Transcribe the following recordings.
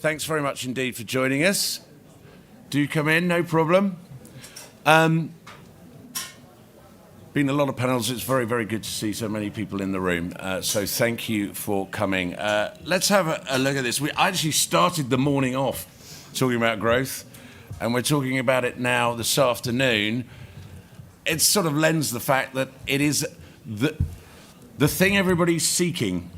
Thanks very much indeed for joining us. Do come in, no problem. Been a lot of panels. It's very, very good to see so many people in the room. So thank you for coming. Let's have a look at this. We actually started the morning off talking about growth, and we're talking about it now this afternoon. It sort of lends the fact that it is the thing everybody's seeking.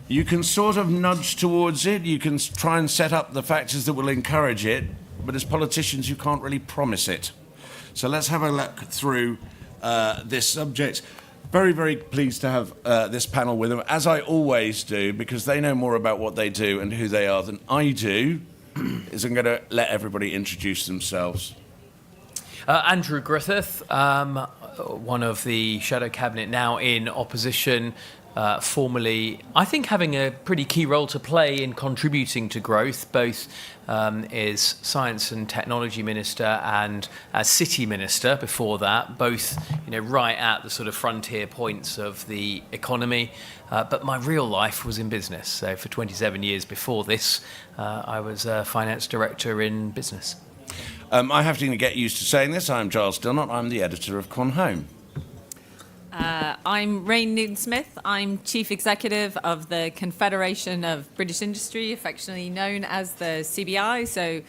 You can sort of nudge towards it. You can try and set up the factors that will encourage it, but as politicians, you can't really promise it. So let's have a look through this subject. Very, very pleased to have this panel with them, as I always do, because they know more about what they do and who they are than I do. Is I'm going to let everybody introduce themselves. Andrew Griffith, one of the Shadow Cabinet, now in opposition, formerly, I think, having a pretty key role to play in contributing to growth, both as Science and Technology Minister and as City Minister before that, both right at the sort of frontier points of the economy. But my real life was in business. So for 27 years before this, I was a finance director in business. I have to get used to saying this. I'm Giles Dillnott. I'm the editor of Con Home. I'm Rain Newton-Smith. I'm Chief Executive of the Confederation of British Industry, affectionately known as the CBI. So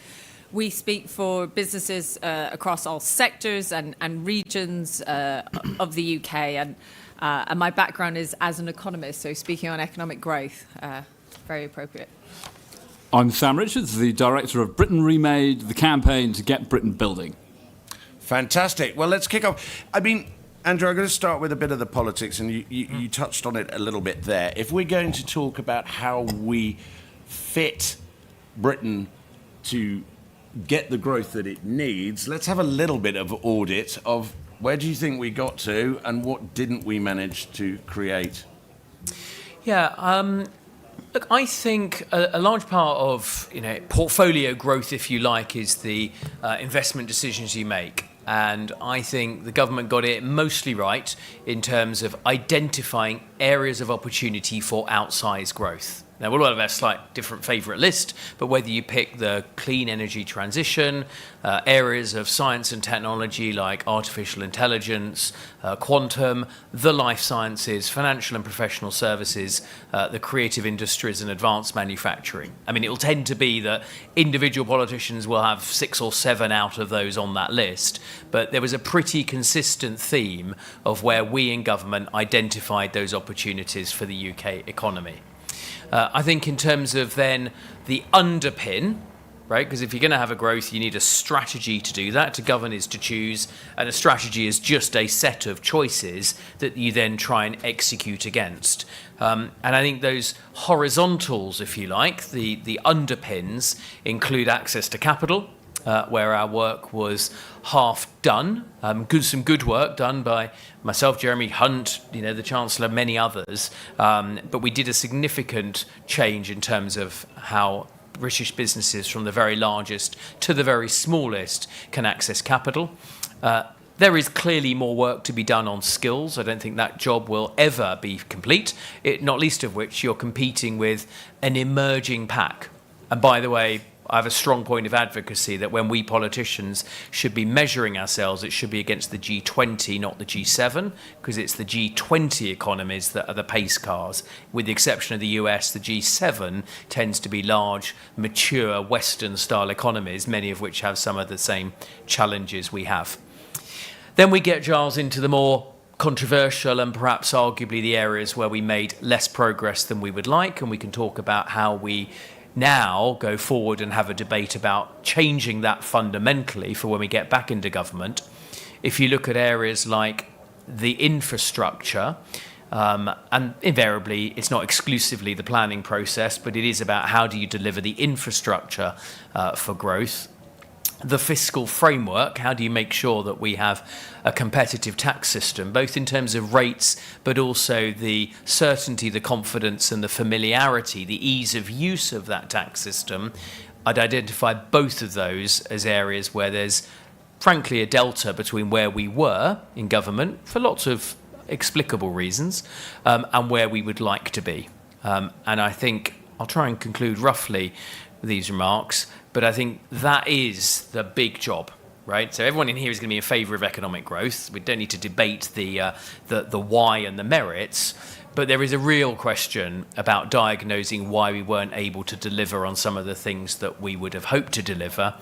we speak for businesses across all sectors and regions of the UK. And my background is as an economist, so speaking on economic growth, very appropriate. I'm Sam Richards, the director of Britain Remade, the campaign to get Britain building. Fantastic. Well, let's kick off. I mean, Andrew, I'm going to start with a bit of the politics, and you touched on it a little bit there. If we're going to talk about how we fit Britain to get the growth that it needs, let's have a little bit of audit of where do you think we got to and what didn't we manage to create? Yeah, look, I think a large part of portfolio growth, if you like, is the investment decisions you make. And I think the government got it mostly right in terms of identifying areas of opportunity for outsized growth. Now, we'll all have a slight different favourite list, but whether you pick the clean energy transition, areas of science and technology like artificial intelligence, quantum, the life sciences, financial and professional services, the creative industries and advanced manufacturing. I mean, it will tend to be that individual politicians will have 6 or 7 out of those on that list, but there was a pretty consistent theme of where we in government identified those opportunities for the UK economy. I think in terms of then the underpin, right, because if you're going to have a growth, you need a strategy to do that. To govern is to choose, and a strategy is just a set of choices that you then try and execute against. And I think those horizontals, if you like, the underpins include access to capital, where our work was half done. Some good work done by myself, Jeremy Hunt, the Chancellor, many others. But we did a significant change in terms of how British businesses, from the very largest to the very smallest, can access capital. There is clearly more work to be done on skills. I don't think that job will ever be complete, not least of which you're competing with an emerging pack. And by the way, I have a strong point of advocacy that when we politicians should be measuring ourselves, it should be against the G20, not the G7, because it's the G20 economies that are the pace cars. With the exception of the US, the G7 tends to be large, mature, Western-style economies, many of which have some of the same challenges we have. Then we get, Giles, into the more controversial and perhaps arguably the areas where we made less progress than we would like, and we can talk about how we now go forward and have a debate about changing that fundamentally for when we get back into government. If you look at areas like the infrastructure, and invariably it's not exclusively the planning process, but it is about how do you deliver the infrastructure for growth. The fiscal framework, how do you make sure that we have a competitive tax system, both in terms of rates, but also the certainty, the confidence and the familiarity, the ease of use of that tax system. I'd identify both of those as areas where there's, frankly, a delta between where we were in government, for lots of explicable reasons, and where we would like to be. And I think I'll try and conclude roughly these remarks, but I think that is the big job. Right, so everyone in here is going to be in favour of economic growth. We don't need to debate the why and the merits, but there is a real question about diagnosing why we weren't able to deliver on some of the things that we would have hoped to deliver.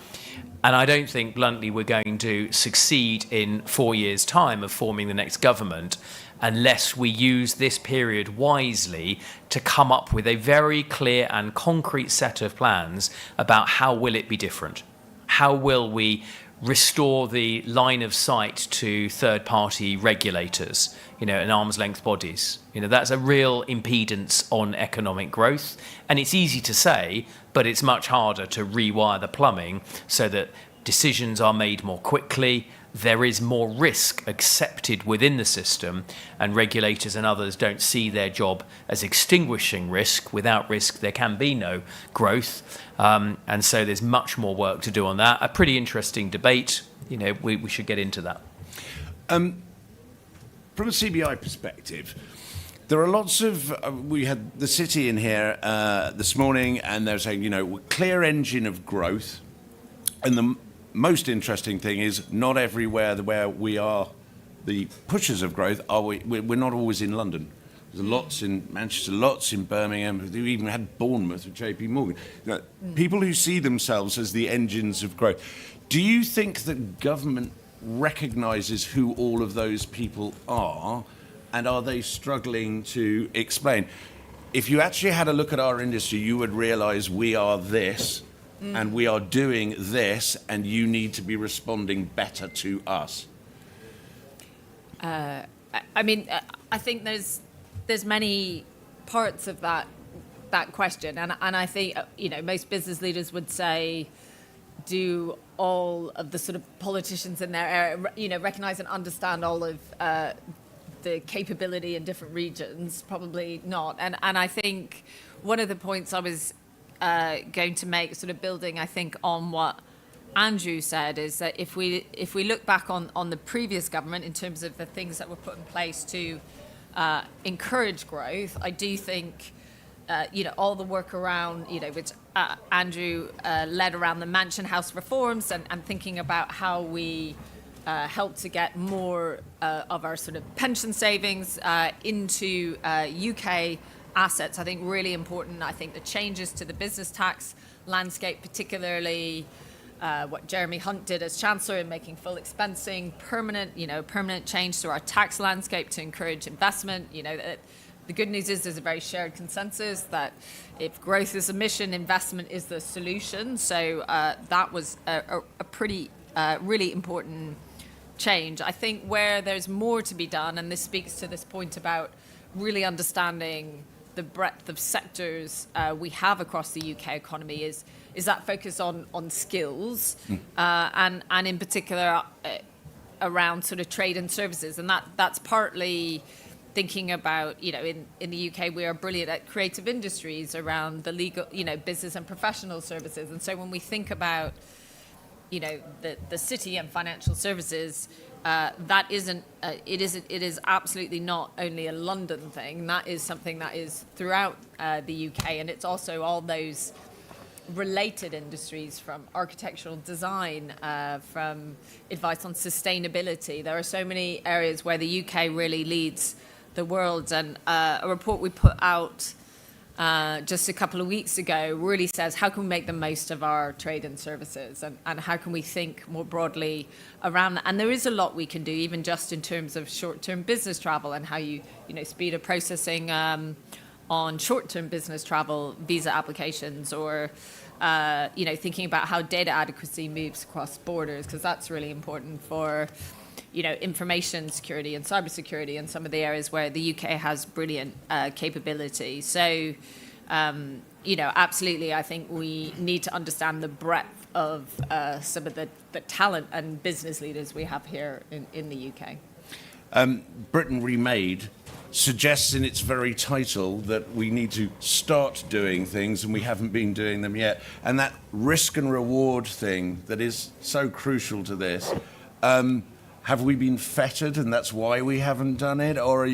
And I don't think, bluntly, we're going to succeed in 4 years' time of forming the next government unless we use this period wisely to come up with a very clear and concrete set of plans about how will it be different. How will we restore the line of sight to third-party regulators, and arm's length bodies. That's a real impedance on economic growth. And it's easy to say, but it's much harder to rewire the plumbing so that decisions are made more quickly, there is more risk accepted within the system, and regulators and others don't see their job as extinguishing risk. Without risk, there can be no growth. And so there's much more work to do on that. A pretty interesting debate. We should get into that. From a CBI perspective, there are lots of, we had the city in here this morning, and they're saying, clear engine of growth. And the most interesting thing is not everywhere where we are the pushers of growth, we're not always in London. There's lots in Manchester, lots in Birmingham. We even had Bournemouth with JP Morgan. People who see themselves as the engines of growth. Do you think that government recognises who all of those people are, and are they struggling to explain? If you actually had a look at our industry, you would realise we are this, and we are doing this, and you need to be responding better to us. I think there's many parts of that question, and I think most business leaders would say, do all of the sort of politicians in their area, recognise and understand all of the capability in different regions? Probably not. And I think one of the points I was going to make, sort of building, I think, on what Andrew said, is that if we look back on the previous government in terms of the things that were put in place to encourage growth, I do think all the work around, which Andrew led around the Mansion House reforms and thinking about how we help to get more of our sort of pension savings into UK assets, I think really important. I think the changes to the business tax landscape, particularly what Jeremy Hunt did as Chancellor in making full expensing permanent change to our tax landscape to encourage investment. The good news is there's a very shared consensus that if growth is a mission, investment is the solution. So that was a pretty really important change. I think where there's more to be done, and this speaks to this point about really understanding the breadth of sectors we have across the UK economy, is that focus on skills and in particular around sort of trade and services, and that's partly thinking about, in the UK we are brilliant at creative industries around the legal, business and professional services, and so when we think about the city and financial services, that isn't it is absolutely not only a London thing. That is something that is throughout the UK, and it's also all those related industries, from architectural design, from advice on sustainability. There are so many areas where the UK really leads the world, and a report we put out just a couple of weeks ago really says how can we make the most of our trade and services, and how can we think more broadly around that. And there is a lot we can do, even just in terms of short-term business travel and how you speed of processing on short-term business travel visa applications, or thinking about how data adequacy moves across borders, because that's really important for information security and cybersecurity and some of the areas where the UK has brilliant capability. So, absolutely, I think we need to understand the breadth of some of the talent and business leaders we have here in the UK. Britain Remade suggests in its very title that we need to start doing things, and we haven't been doing them yet. And that risk and reward thing that is so crucial to this, have we been fettered and that's why we haven't done it? Or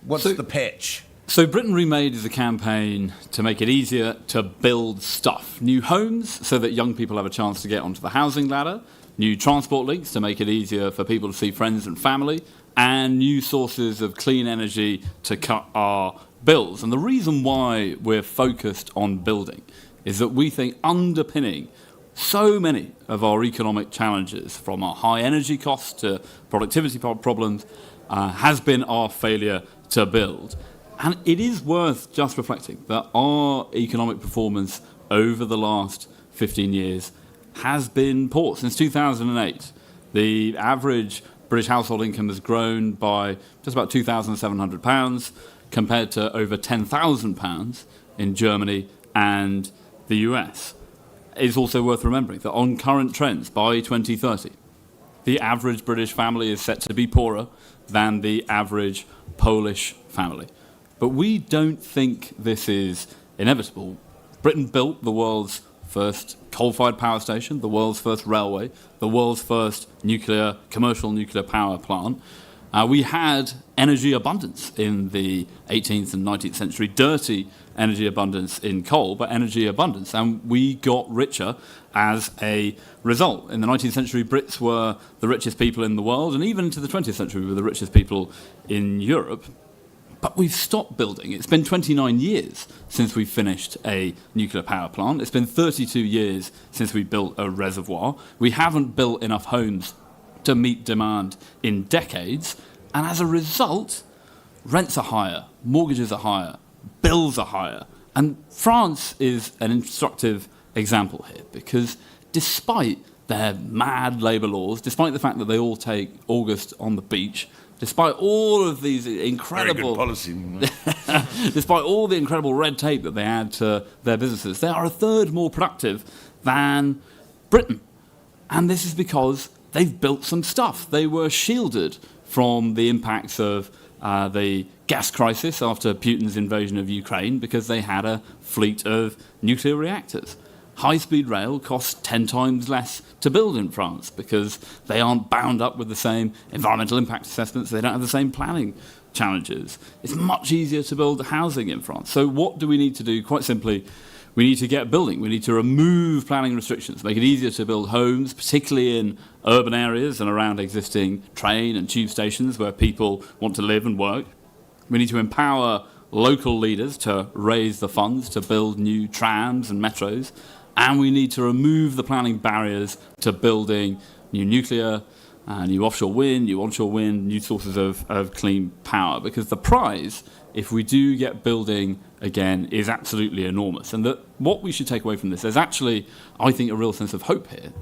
what's the pitch? So Britain Remade is a campaign to make it easier to build stuff. New homes so that young people have a chance to get onto the housing ladder, new transport links to make it easier for people to see friends and family, and new sources of clean energy to cut our bills. And the reason why we're focused on building is that we think underpinning so many of our economic challenges, from our high energy costs to productivity problems, has been our failure to build. And it is worth just reflecting that our economic performance over the last 15 years has been poor. Since 2008, the average British household income has grown by just about £2,700 compared to over £10,000 in Germany and the US. It's also worth remembering that on current trends, by 2030, the average British family is set to be poorer than the average Polish family. But we don't think this is inevitable. Britain built the world's first coal-fired power station, the world's first railway, the world's first commercial nuclear power plant. We had energy abundance in the 18th and 19th century, dirty energy abundance in coal, but energy abundance, and we got richer as a result. In the 19th century, Brits were the richest people in the world, and even into the 20th century, we were the richest people in Europe. But we've stopped building. It's been 29 years since we finished a nuclear power plant. It's been 32 years since we built a reservoir. We haven't built enough homes to meet demand in decades. And as a result, rents are higher, mortgages are higher, bills are higher. And France is an instructive example here, because despite their mad labour laws, despite the fact that they all take August on the beach, despite all of these incredible... Very good policy. Despite all the incredible red tape that they add to their businesses, they are a third more productive than Britain. And this is because they've built some stuff. They were shielded from the impacts of the gas crisis after Putin's invasion of Ukraine because they had a fleet of nuclear reactors. High-speed rail costs 10 times less to build in France because they aren't bound up with the same environmental impact assessments. They don't have the same planning challenges. It's much easier to build housing in France. So what do we need to do? Quite simply, we need to get building. We need to remove planning restrictions, make it easier to build homes, particularly in urban areas and around existing train and tube stations where people want to live and work. We need to empower local leaders to raise the funds to build new trams and metros. And we need to remove the planning barriers to building new nuclear, new offshore wind, new onshore wind, new sources of clean power. Because the prize, if we do get building again, is absolutely enormous. And that what we should take away from this, there's actually, I think, a real sense of hope here.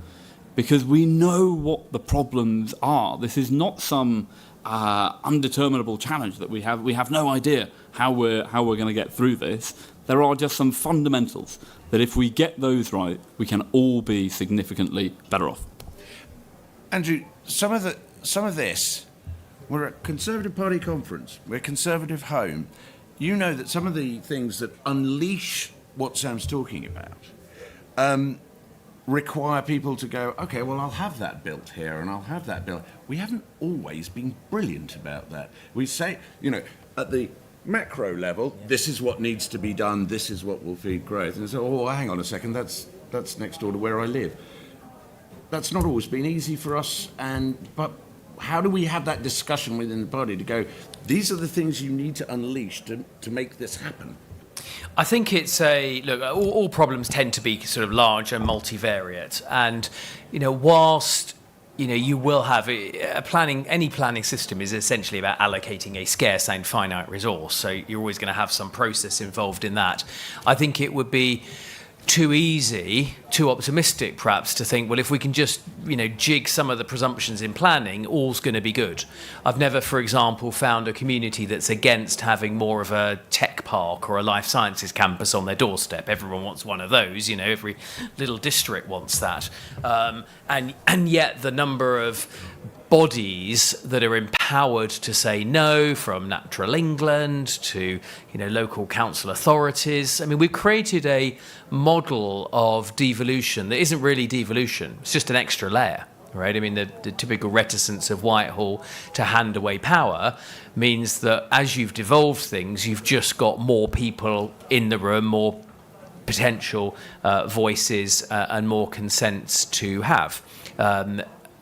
Because we know what the problems are. This is not some undeterminable challenge that we have. We have no idea how we're going to get through this. There are just some fundamentals that if we get those right, we can all be significantly better off. Andrew, some of this, we're at Conservative Party conference, we're Conservative home. You know that some of the things that unleash what Sam's talking about require people to go, okay, well, I'll have that built here and I'll have that built. We haven't always been brilliant about that. We say, at the macro level, this is what needs to be done, this is what will feed growth. And so, oh, hang on a second, that's next door to where I live. That's not always been easy for us, but how do we have that discussion within the party to go, these are the things you need to unleash to make this happen? I think it's all problems tend to be sort of large and multivariate. And, whilst you will have any planning system is essentially about allocating a scarce and finite resource. So you're always going to have some process involved in that. I think it would be too easy, too optimistic perhaps to think, well, if we can just, jig some of the presumptions in planning, all's going to be good. I've never, for example, found a community that's against having more of a tech park or a life sciences campus on their doorstep. Everyone wants one of those, every little district wants that. And yet the number of bodies that are empowered to say no, from Natural England to local council authorities. I mean, we've created a model of devolution that isn't really devolution. It's just an extra layer. right? I mean, the typical reticence of Whitehall to hand away power means that as you've devolved things, you've just got more people in the room, more potential voices and more consents to have.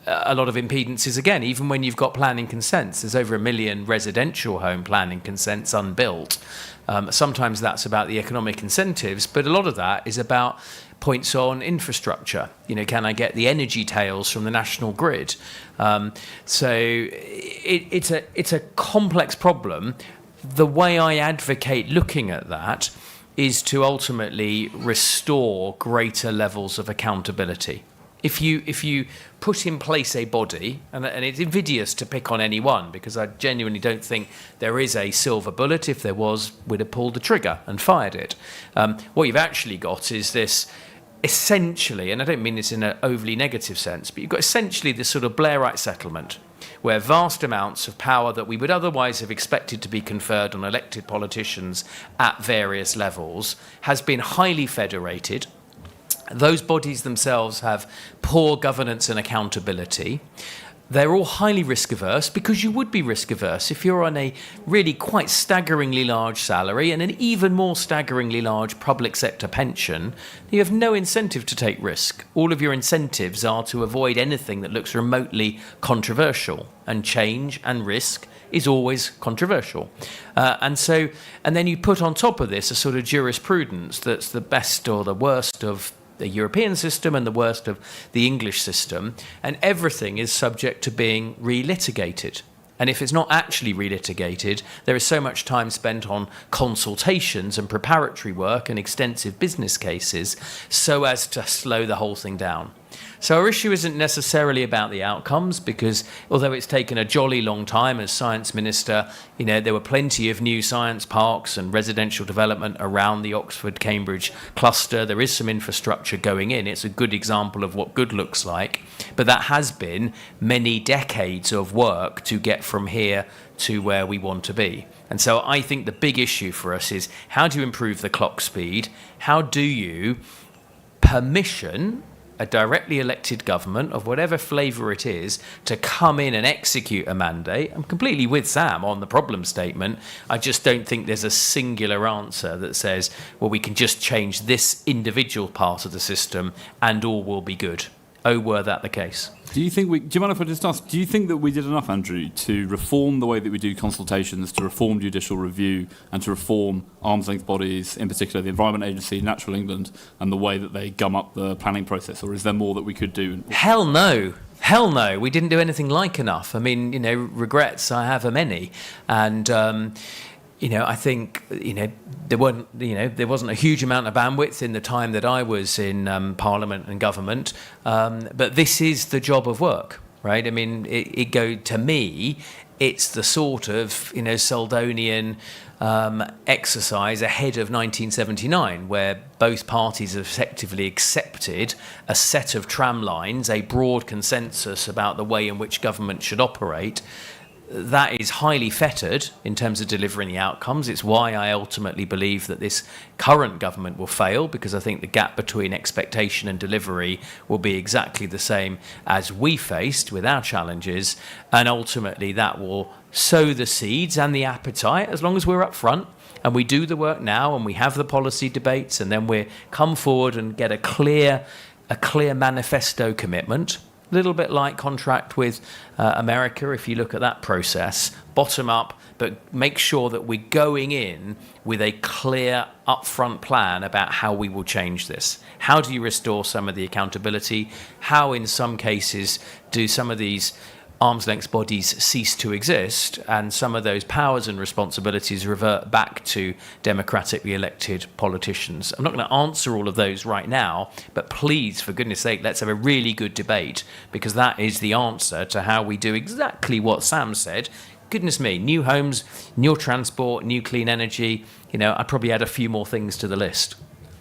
A lot of impedances again, even when you've got planning consents. There's over 1 million residential home planning consents unbuilt. Sometimes that's about the economic incentives, but a lot of that is about points on infrastructure. Can I get the energy tails from the national grid? So it's a complex problem. The way I advocate looking at that is to ultimately restore greater levels of accountability. If you put in place a body, and it's invidious to pick on any one, because I genuinely don't think there is a silver bullet. If there was, we'd have pulled the trigger and fired it. What you've actually got is this, essentially, and I don't mean this in an overly negative sense, but you've got essentially this sort of Blairite settlement, where vast amounts of power that we would otherwise have expected to be conferred on elected politicians at various levels has been highly federated. Those bodies themselves have poor governance and accountability. They're all highly risk averse, because you would be risk averse if you're on a really quite staggeringly large salary and an even more staggeringly large public sector pension. You have no incentive to take risk. All of your incentives are to avoid anything that looks remotely controversial, and change and risk is always controversial. And then you put on top of this a sort of jurisprudence that's the best or the worst of the European system and the worst of the English system, and everything is subject to being relitigated. And if it's not actually relitigated, there is so much time spent on consultations and preparatory work and extensive business cases so as to slow the whole thing down. So our issue isn't necessarily about the outcomes, because although it's taken a jolly long time as Science Minister, there were plenty of new science parks and residential development around the Oxford-Cambridge cluster. There is some infrastructure going in. It's a good example of what good looks like. But that has been many decades of work to get from here to where we want to be. And so I think the big issue for us is, how do you improve the clock speed? How do you permission a directly elected government of whatever flavour it is to come in and execute a mandate? I'm completely with Sam on the problem statement. I just don't think there's a singular answer that says, well, we can just change this individual part of the system and all will be good. Oh, were that the case? Do you mind if I just ask, do you think that we did enough, Andrew, to reform the way that we do consultations, to reform judicial review, and to reform arm's length bodies, in particular the Environment Agency, Natural England, and the way that they gum up the planning process? Or is there more that we could do? Hell no. Hell no. We didn't do anything like enough. I mean, regrets, I have a many. And I think, there wasn't a huge amount of bandwidth in the time that I was in Parliament and government, but this is the job of work, right? I mean, to me, it's the sort of, Seldonian exercise ahead of 1979, where both parties have effectively accepted a set of tram lines, a broad consensus about the way in which government should operate. That is highly fettered in terms of delivering the outcomes. It's why I ultimately believe that this current government will fail, because I think the gap between expectation and delivery will be exactly the same as we faced with our challenges, and ultimately that will sow the seeds and the appetite, as long as we're up front and we do the work now and we have the policy debates, and then we come forward and get a clear manifesto commitment. A little bit like contract with America, if you look at that process, bottom up, but make sure that we're going in with a clear upfront plan about how we will change this. How do you restore some of the accountability? How, in some cases, do some of these arm's length bodies cease to exist, and some of those powers and responsibilities revert back to democratically elected politicians? I'm not going to answer all of those right now, but please, for goodness sake, let's have a really good debate, because that is the answer to how we do exactly what Sam said. Goodness me, new homes, new transport, new clean energy. I'd probably add a few more things to the list.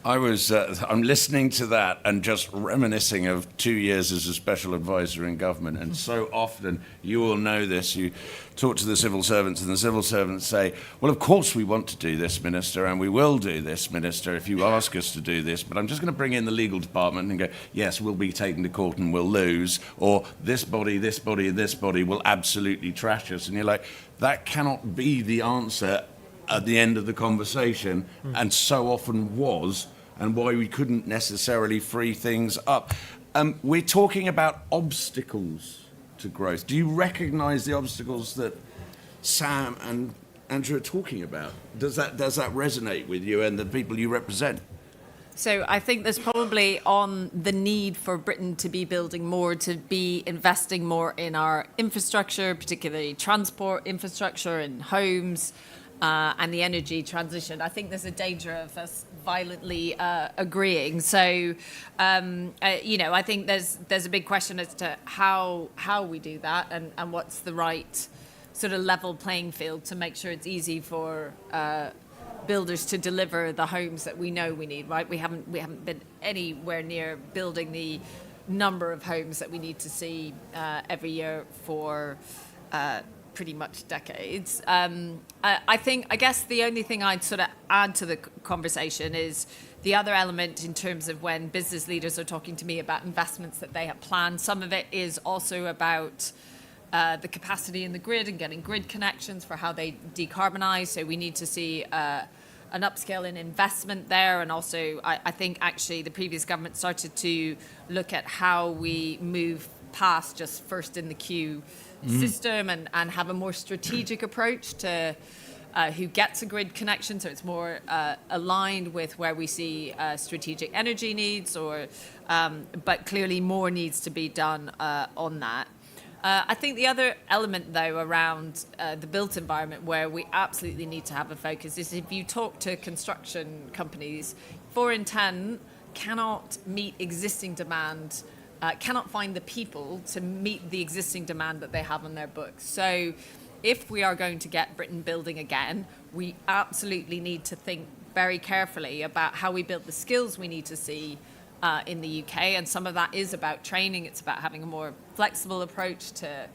I'm listening to that and just reminiscing of 2 years as a special advisor in government. And so often, you all know this, you talk to the civil servants and the civil servants say, well, of course we want to do this, Minister, and we will do this, Minister, if you ask us to do this. But I'm just going to bring in the legal department and go, yes, we'll be taken to court and we'll lose. Or this body, this body, this body will absolutely trash us. And you're like, that cannot be the answer at the end of the conversation, and so often was, and why we couldn't necessarily free things up. We're talking about obstacles to growth. Do you recognise the obstacles that Sam and Andrew are talking about? Does that resonate with you and the people you represent? So I think there's probably on the need for Britain to be building more, to be investing more in our infrastructure, particularly transport infrastructure and homes, and the energy transition. I think there's a danger of us violently agreeing. So, I think there's a big question as to how we do that and what's the right sort of level playing field to make sure it's easy for builders to deliver the homes that we know we need. Right? We haven't been anywhere near building the number of homes that we need to see every year for pretty much decades. I guess the only thing I'd sort of add to the conversation is the other element in terms of when business leaders are talking to me about investments that they have planned. Some of it is also about the capacity in the grid and getting grid connections for how they decarbonize. So we need to see an upscale in investment there. And also, I think actually the previous government started to look at how we move past just first in the queue system and have a more strategic approach to who gets a grid connection, so it's more aligned with where we see strategic energy needs, but clearly more needs to be done on that. I think the other element, though, around the built environment where we absolutely need to have a focus is if you talk to construction companies, 4 in 10 cannot meet existing demand, cannot find the people to meet the existing demand that they have on their books. So if we are going to get Britain building again, we absolutely need to think very carefully about how we build the skills we need to see in the UK. And some of that is about training. It's about having a more flexible approach to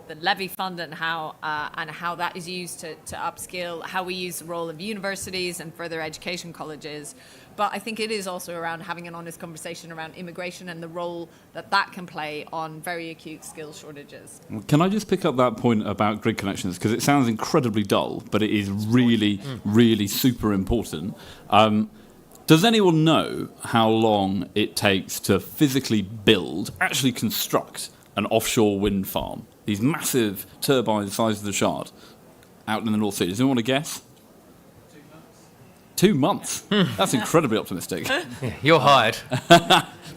the levy fund and how that is used to upskill, how we use the role of universities and further education colleges. But I think it is also around having an honest conversation around immigration and the role that can play on very acute skills shortages. Can I just pick up that point about grid connections? Because it sounds incredibly dull, but it is really, really super important. Does anyone know how long it takes to physically build, actually construct an offshore wind farm? These massive turbines the size of the Shard out in the North Sea. Does anyone want to guess? 2 months. That's incredibly optimistic. You're hired.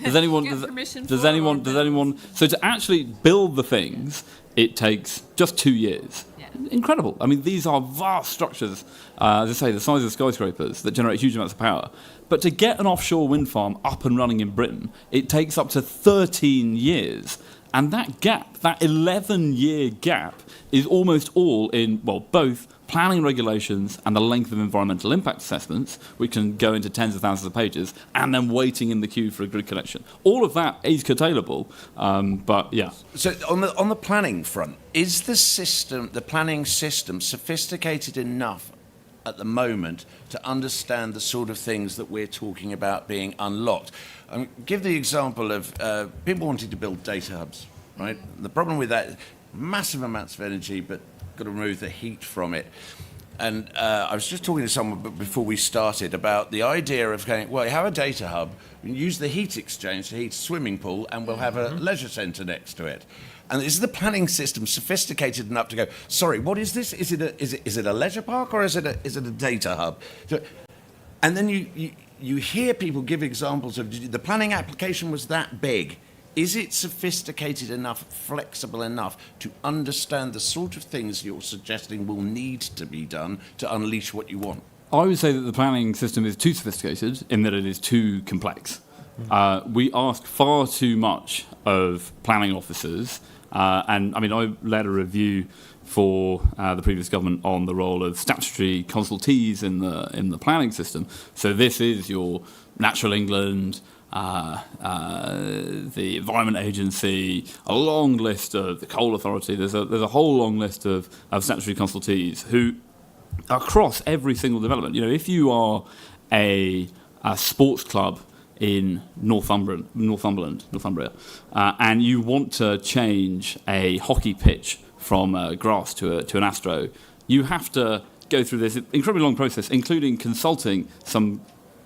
Does anyone? So to actually build the things, it takes just 2 years. Yeah. Incredible. I mean, these are vast structures, as I say, the size of skyscrapers that generate huge amounts of power. But to get an offshore wind farm up and running in Britain, it takes up to 13 years. And that gap, that 11-year gap, is almost all in, both planning regulations and the length of environmental impact assessments, which can go into tens of thousands of pages, and then waiting in the queue for a grid connection. All of that is curtailable, but yeah. So on the planning front, is the planning system sophisticated enough at the moment to understand the sort of things that we're talking about being unlocked? Give the example of people wanting to build data hubs, right? The problem with that, massive amounts of energy, but got to remove the heat from it. And I was just talking to someone before we started about the idea of going, well, you have a data hub, we use the heat exchange to heat a swimming pool, and we'll have a leisure centre next to it. And is the planning system sophisticated enough to go, sorry, what is this? Is it a leisure park or is it a data hub? So, and then you hear people give examples of the planning application was that big. Is it sophisticated enough, flexible enough to understand the sort of things you're suggesting will need to be done to unleash what you want? I would say that the planning system is too sophisticated in that it is too complex. We ask far too much of planning officers. And I mean, I led a review for the previous government on the role of statutory consultees in the planning system. So this is your Natural England, the Environment Agency, a long list of the Coal Authority. There's a whole long list of statutory consultees who, across every single development, if you are a sports club in Northumbria, and you want to change a hockey pitch from grass to an astro, you have to go through this incredibly long process, including consulting some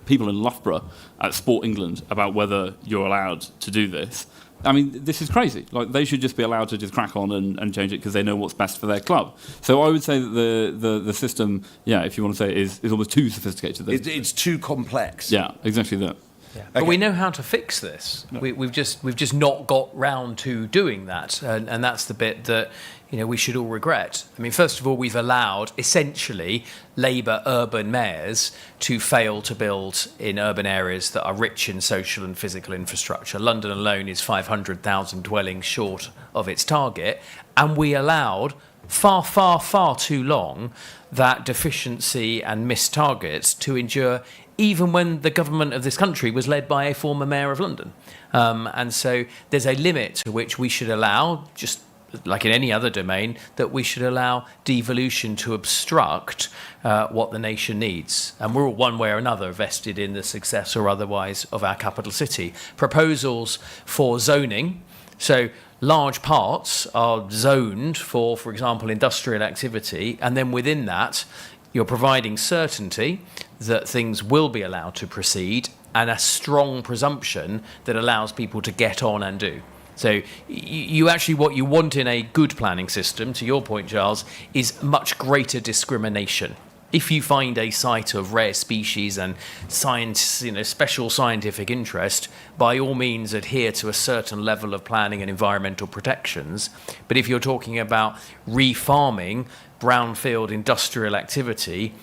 people in Loughborough at Sport England about whether you're allowed to do this. I mean, this is crazy. Like, they should just be allowed to just crack on and change it because they know what's best for their club. So I would say that the system, if you want to say it, is almost too sophisticated. It's too complex. Yeah, exactly that. Yeah. But we know how to fix this. No. We've just not got round to doing that, and that's the bit that we should all regret. I mean, first of all, we've allowed essentially Labour urban mayors to fail to build in urban areas that are rich in social and physical infrastructure. London alone is 500,000 dwellings short of its target, and we allowed far, far, far too long that deficiency and missed targets to endure, even when the government of this country was led by a former mayor of London. And so there's a limit to which we should allow, just like in any other domain, that we should allow devolution to obstruct what the nation needs. And we're all one way or another vested in the success or otherwise of our capital city. Proposals for zoning, so large parts are zoned for example, industrial activity, and then within that, you're providing certainty that things will be allowed to proceed and a strong presumption that allows people to get on and do. So you actually, what you want in a good planning system, to your point, Charles, is much greater discrimination. If you find a site of rare species and science, special scientific interest, by all means adhere to a certain level of planning and environmental protections. But if you're talking about refarming brownfield industrial activity,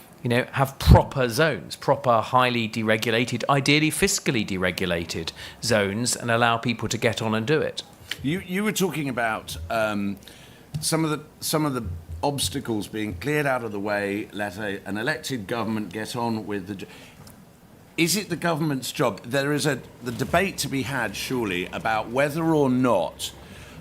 have proper zones, proper highly deregulated, ideally fiscally deregulated zones, and allow people to get on and do it. You were talking about some of the obstacles being cleared out of the way, let an elected government get on with the... Is it the government's job? There is the debate to be had, surely, about whether or not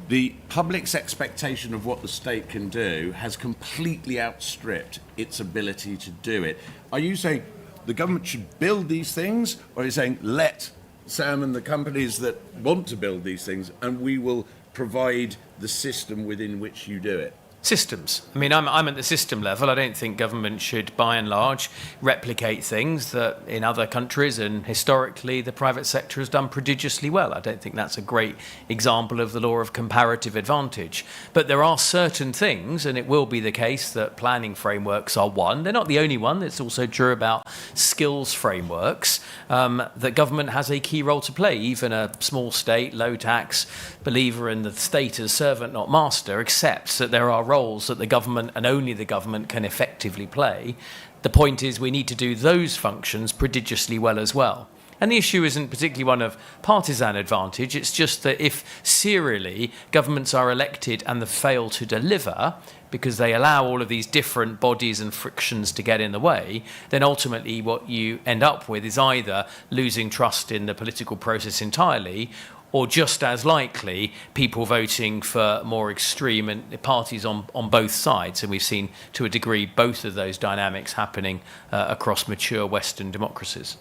the public's expectation of what the state can do has completely outstripped its ability to do it. Are you saying the government should build these things, or are you saying let Sam and the companies that want to build these things and we will provide the system within which you do it? Systems. I mean, I'm at the system level. I don't think government should, by and large, replicate things that in other countries and historically the private sector has done prodigiously well. I don't think that's a great example of the law of comparative advantage. But there are certain things, and it will be the case that planning frameworks are one. They're not the only one. It's also true about skills frameworks, that government has a key role to play. Even a small state, low tax believer in the state as servant, not master, accepts that there are roles that the government and only the government can effectively play. The point is we need to do those functions prodigiously well as well. And the issue isn't particularly one of partisan advantage. It's just that if serially governments are elected and they fail to deliver because they allow all of these different bodies and frictions to get in the way, then ultimately what you end up with is either losing trust in the political process entirely, or just as likely, people voting for more extreme and parties on both sides. And we've seen, to a degree, both of those dynamics happening across mature Western democracies.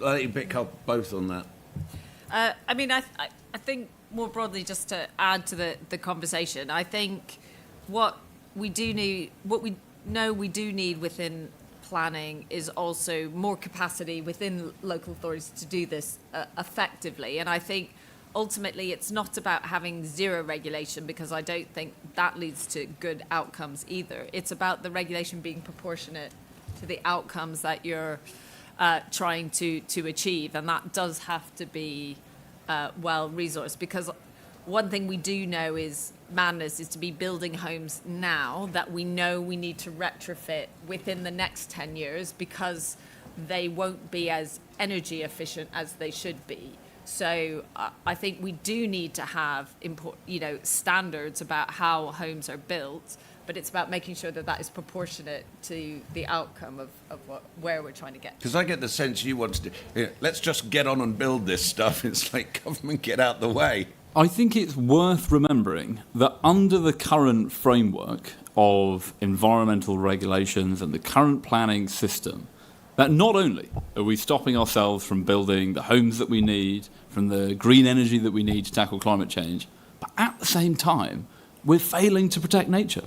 I'll let you pick up both on that. I think more broadly, just to add to the conversation, I think what we know we do need within planning is also more capacity within local authorities to do this effectively. And I think ultimately it's not about having zero regulation, because I don't think that leads to good outcomes either. It's about the regulation being proportionate to the outcomes that you're trying to achieve, and that does have to be well resourced, because one thing we do know is madness is to be building homes now that we know we need to retrofit within the next 10 years because they won't be as energy efficient as they should be. So I think we do need to have standards about how homes are built, but it's about making sure that that is proportionate to the outcome of where we're trying to get. Because I get the sense you want to do, let's just get on and build this stuff. It's like, government, get out the way. I think it's worth remembering that under the current framework of environmental regulations and the current planning system, that not only are we stopping ourselves from building the homes that we need, from the green energy that we need to tackle climate change, but at the same time, we're failing to protect nature.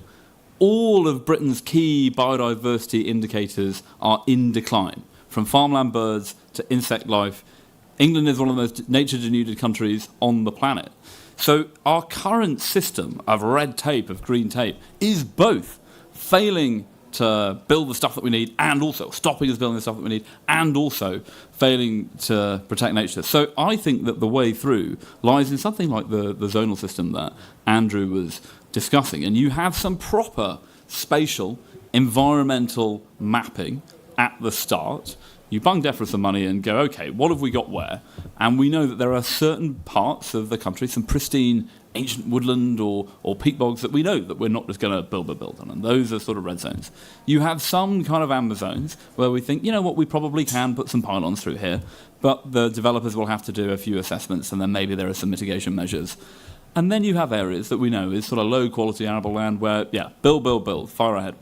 All of Britain's key biodiversity indicators are in decline, from farmland birds to insect life. England is one of the most nature-denuded countries on the planet. So our current system of red tape, of green tape, is both failing to build the stuff that we need and also stopping us building the stuff that we need and also failing to protect nature. So I think that the way through lies in something like the zonal system that Andrew was discussing. And you have some proper spatial, environmental mapping at the start. You bung DEFRA some money and go, OK, what have we got where? And we know that there are certain parts of the country, some pristine ancient woodland or peat bogs that we know that we're not just going to build on, and those are sort of red zones. You have some kind of amber zones where we think, you know what, we probably can put some pylons through here, but the developers will have to do a few assessments, and then maybe there are some mitigation measures. And then you have areas that we know is sort of low-quality arable land where, yeah, build, fire ahead.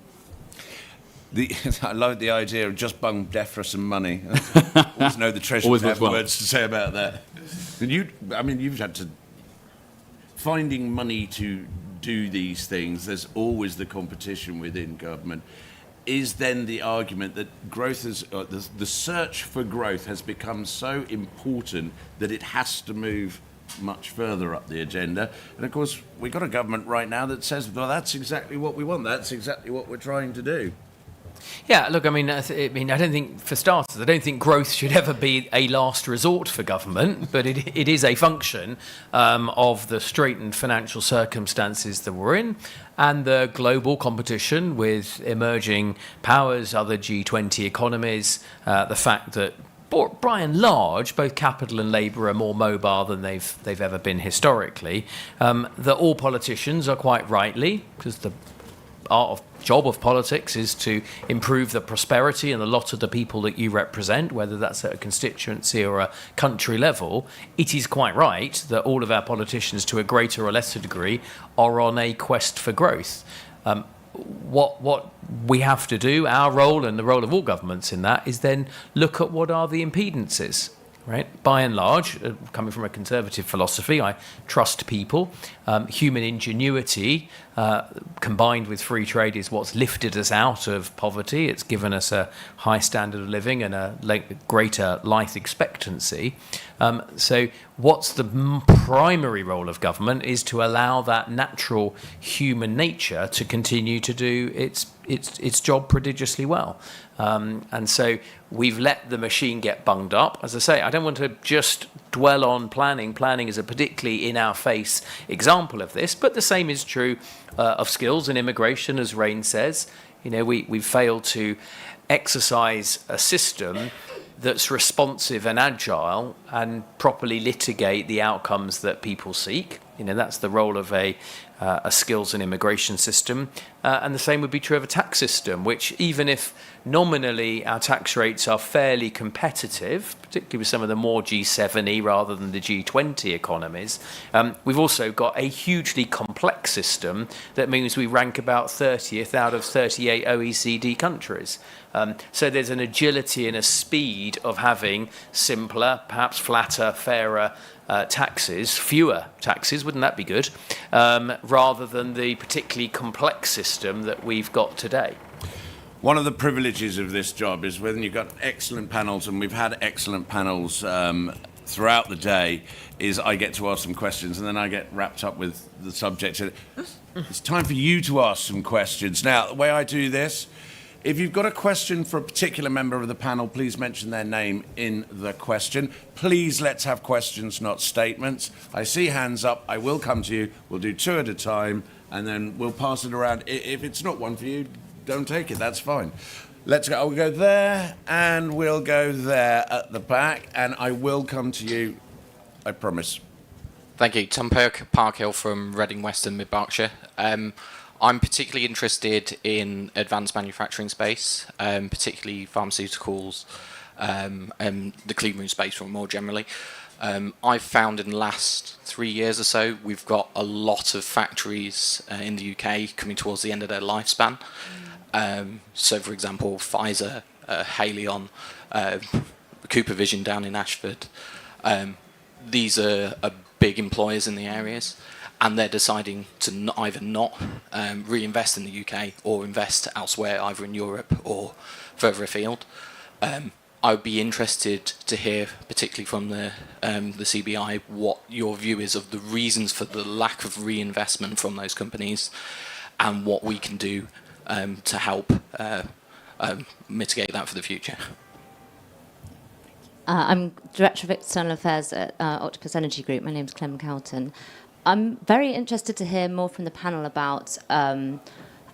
I love the idea of just bung DEFRA some money. Always know the Treasury would have words to say about that. And you've had to... Finding money to do these things, there's always the competition within government. Is then the argument that growth is... the search for growth has become so important that it has to move much further up the agenda. And of course, we've got a government right now that says, well, that's exactly what we want. That's exactly what we're trying to do. Yeah, look, I don't think, for starters, I don't think growth should ever be a last resort for government, but it is a function of the straitened financial circumstances that we're in and the global competition with emerging powers, other G20 economies, the fact that by and large, both capital and labour are more mobile than they've ever been historically, that all politicians are quite rightly, because the job of politics is to improve the prosperity and the lot of the people that you represent, whether that's at a constituency or a country level. It is quite right that all of our politicians, to a greater or lesser degree, are on a quest for growth. What we have to do, our role and the role of all governments in that, is then look at what are the impedances. Right? By and large, coming from a conservative philosophy, I trust people. Human ingenuity combined with free trade is what's lifted us out of poverty. It's given us a high standard of living and a greater life expectancy. So what's the primary role of government is to allow that natural human nature to continue to do its job prodigiously well. And so we've let the machine get bunged up. As I say, I don't want to just dwell on planning. Planning is a particularly in-our-face example of this, but the same is true of skills and immigration, as Rain says. You know, we've failed to exercise a system that's responsive and agile and properly litigate the outcomes that people seek. You know, that's the role of a skills and immigration system. And the same would be true of a tax system, which even if nominally our tax rates are fairly competitive, particularly with some of the more G7-y rather than the G20 economies, we've also got a hugely complex system that means we rank about 30th out of 38 OECD countries. So there's an agility and a speed of having simpler, perhaps flatter, fairer taxes, fewer taxes, wouldn't that be good, rather than the particularly complex system that we've got today. One of the privileges of this job is when you've got excellent panels, and we've had excellent panels throughout the day, is I get to ask some questions and then I get wrapped up with the subject. It's time for you to ask some questions. Now, the way I do this, if you've got a question for a particular member of the panel, please mention their name in the question. Please, let's have questions, not statements. I see hands up. I will come to you. We'll do two at a time, and then we'll pass it around. If it's not one for you, don't take it. That's fine. Let's go. We'll go there, and we'll go there at the back, and I will come to you. I promise. Thank you. Tom Parkhill from Reading West and Mid Berkshire. I'm particularly interested in advanced manufacturing space, particularly pharmaceuticals, and the clean room space more generally. I've found in the last 3 years or so, we've got a lot of factories in the UK coming towards the end of their lifespan. So, for example, Pfizer, Haleon, Cooper Vision down in Ashford. These are big employers in the areas, and they're deciding to either not reinvest in the UK or invest elsewhere, either in Europe or further afield. I would be interested to hear, particularly from the CBI, what your view is of the reasons for the lack of reinvestment from those companies, and what we can do to help mitigate that for the future. I'm Director of External Affairs at Octopus Energy Group. My name's Clem Cowton. I'm very interested to hear more from the panel about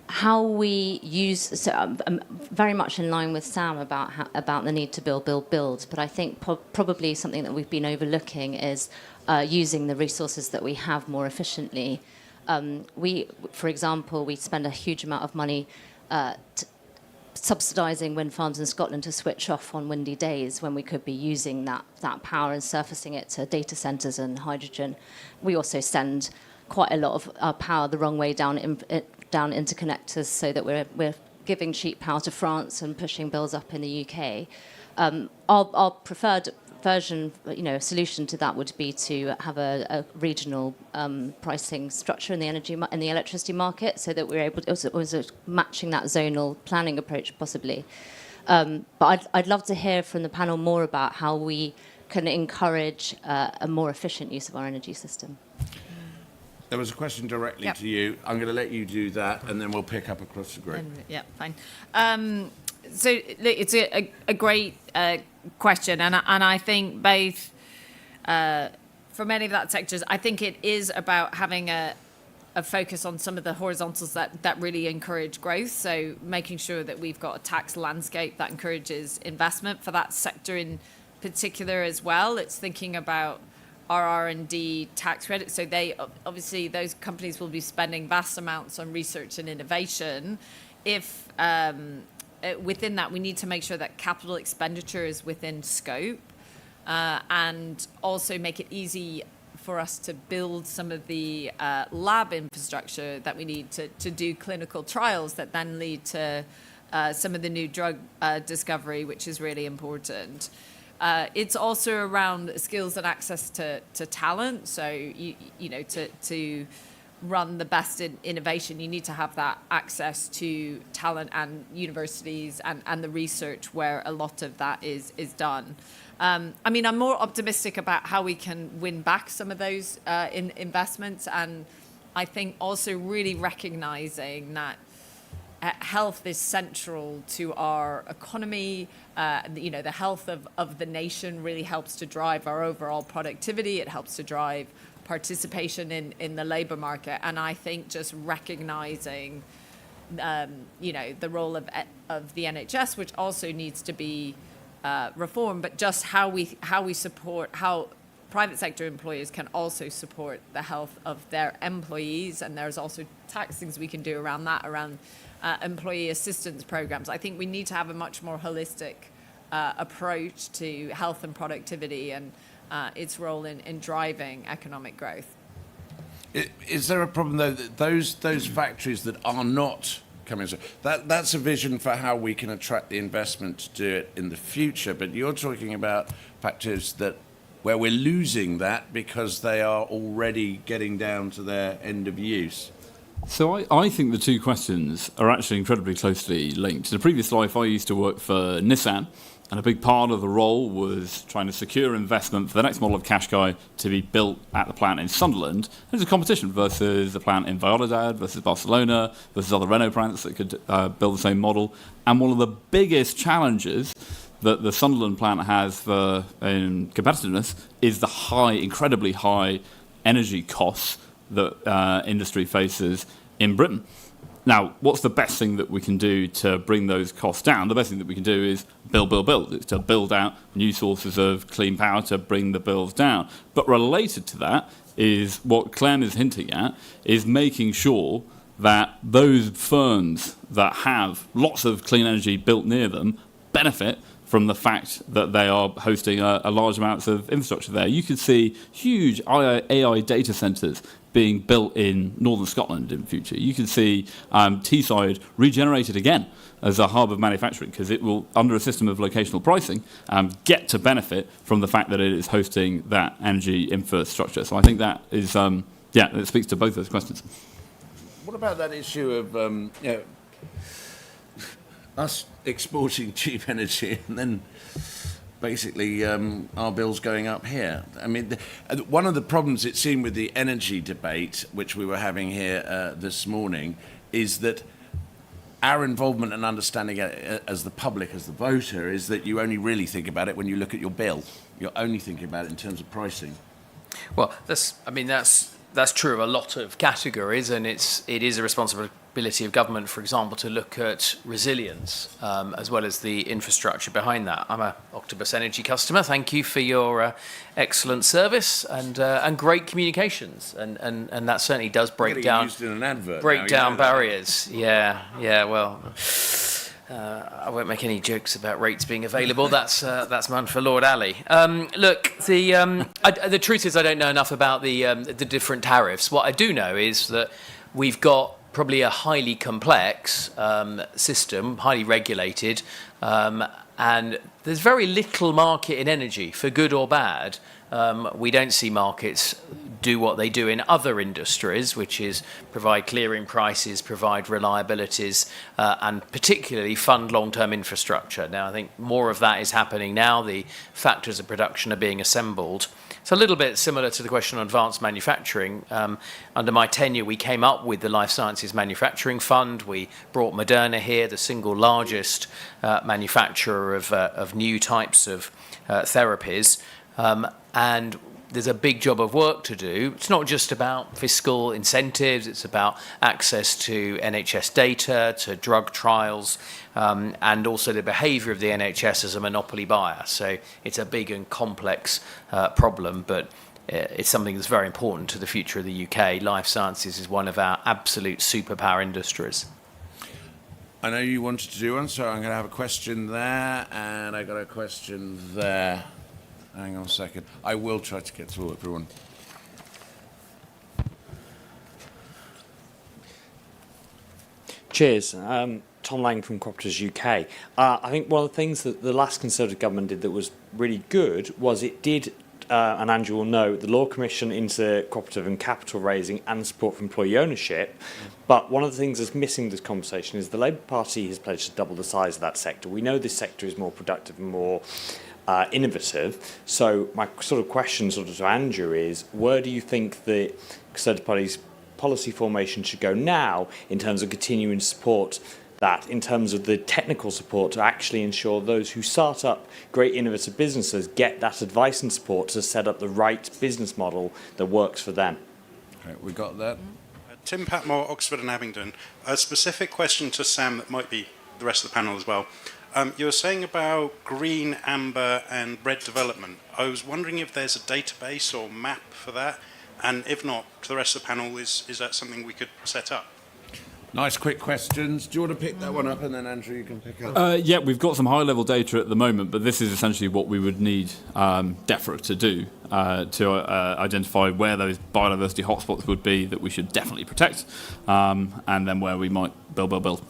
how we use. So I'm very much in line with Sam about the need to build. But I think probably something that we've been overlooking is using the resources that we have more efficiently. For example, we spend a huge amount of money subsidising wind farms in Scotland to switch off on windy days when we could be using that power and surfacing it to data centres and hydrogen. We also send quite a lot of our power the wrong way down interconnectors, so that we're giving cheap power to France and pushing bills up in the UK. Our preferred version, solution to that would be to have a regional pricing structure in the electricity market, so that we're able to also matching that zonal planning approach possibly. But I'd love to hear from the panel more about how we can encourage a more efficient use of our energy system. There was a question directly to you. I'm going to let you do that, and then we'll pick up across the group. Yeah, fine. So it's a great question, and I think both for many of that sectors, I think it is about having a focus on some of the horizontals that really encourage growth. So making sure that we've got a tax landscape that encourages investment for that sector in particular as well. It's thinking about our R&D tax credits. So obviously those companies will be spending vast amounts on research and innovation. If within that, we need to make sure that capital expenditure is within scope, and also make it easy for us to build some of the lab infrastructure that we need to do clinical trials that then lead to some of the new drug discovery, which is really important. It's also around skills and access to talent. So, to run the best in innovation, you need to have that access to talent and universities and the research where a lot of that is done. I'm more optimistic about how we can win back some of those investments, and I think also really recognizing that health is central to our economy. The health of the nation really helps to drive our overall productivity. It helps to drive participation in the labour market. And I think just recognizing, the role of the NHS, which also needs to be reformed, but just how we support, how private sector employers can also support the health of their employees. And there's also tax things we can do around that, around employee assistance programs. I think we need to have a much more holistic approach to health and productivity and its role in driving economic growth. Is there a problem, though, that those factories that are not coming, that's a vision for how we can attract the investment to do it in the future, but you're talking about factories where we're losing that because they are already getting down to their end of use? So I think the two questions are actually incredibly closely linked. In a previous life, I used to work for Nissan, and a big part of the role was trying to secure investment for the next model of Qashqai to be built at the plant in Sunderland. There's a competition versus the plant in Valladolid, versus Barcelona, versus other Renault plants that could build the same model. And one of the biggest challenges that the Sunderland plant has in competitiveness is the incredibly high energy costs that industry faces in Britain. Now, what's the best thing that we can do to bring those costs down? The best thing that we can do is build. It's to build out new sources of clean power to bring the bills down. But related to that is what Clem is hinting at, is making sure that those firms that have lots of clean energy built near them benefit from the fact that they are hosting a large amounts of infrastructure there. You could see huge AI data centres being built in northern Scotland in the future. You could see Teesside regenerated again as a hub of manufacturing, because it will, under a system of locational pricing, get to benefit from the fact that it is hosting that energy infrastructure. So I think that is, it speaks to both those questions. What about that issue of us exporting cheap energy and then basically our bills going up here? I mean, one of the problems it seemed with the energy debate, which we were having here this morning, is that our involvement and understanding as the public, as the voter, is that you only really think about it when you look at your bill. You're only thinking about it in terms of pricing. Well, that's true of a lot of categories, and it is a responsibility of government, for example, to look at resilience as well as the infrastructure behind that. I'm a Octopus Energy customer. Thank you for your excellent service and great communications, and that certainly does break down used in an advert break now, down barriers. Yeah. Well. I won't make any jokes about rates being available. That's one for Lord Ali. Look, the truth is I don't know enough about the different tariffs. What I do know is that we've got probably a highly complex system, highly regulated, and there's very little market in energy, for good or bad. We don't see markets do what they do in other industries, which is provide clearing prices, provide reliabilities, and particularly fund long-term infrastructure. Now, I think more of that is happening now. The factors of production are being assembled. It's a little bit similar to the question on advanced manufacturing. Under my tenure, we came up with the Life Sciences Manufacturing Fund. We brought Moderna here, the single largest manufacturer of new types of therapies. And there's a big job of work to do. It's not just about fiscal incentives, it's about access to NHS data, to drug trials, and also the behaviour of the NHS as a monopoly buyer. So it's a big and complex problem, but it's something that's very important to the future of the UK. Life sciences is one of our absolute superpower industries. I know you wanted to do one, so I'm going to have a question there, and I got a question there. Hang on a second. I will try to get through everyone. Cheers. Tom Lang from Cooperatives UK. I think one of the things that the last Conservative government did that was really good was it did, and Andrew will know, the Law Commission into cooperative and capital raising and support for employee ownership. But one of the things that's missing this conversation is the Labour Party has pledged to double the size of that sector. We know this sector is more productive and more innovative. So my sort of question to Andrew is, where do you think the Conservative Party's policy formation should go now in terms of continuing to support that, in terms of the technical support to actually ensure those who start up great innovative businesses get that advice and support to set up the right business model that works for them? Okay, we got that. Tim Patmore, Oxford and Abingdon. A specific question to Sam that might be the rest of the panel as well. You were saying about green, amber and red development. I was wondering if there's a database or map for that, and if not, to the rest of the panel, is that something we could set up? Nice quick questions. Do you want to pick that one up, and then Andrew, you can pick up? Yeah, we've got some high-level data at the moment, but this is essentially what we would need DEFRA to do to identify where those biodiversity hotspots would be that we should definitely protect, and then where we might build.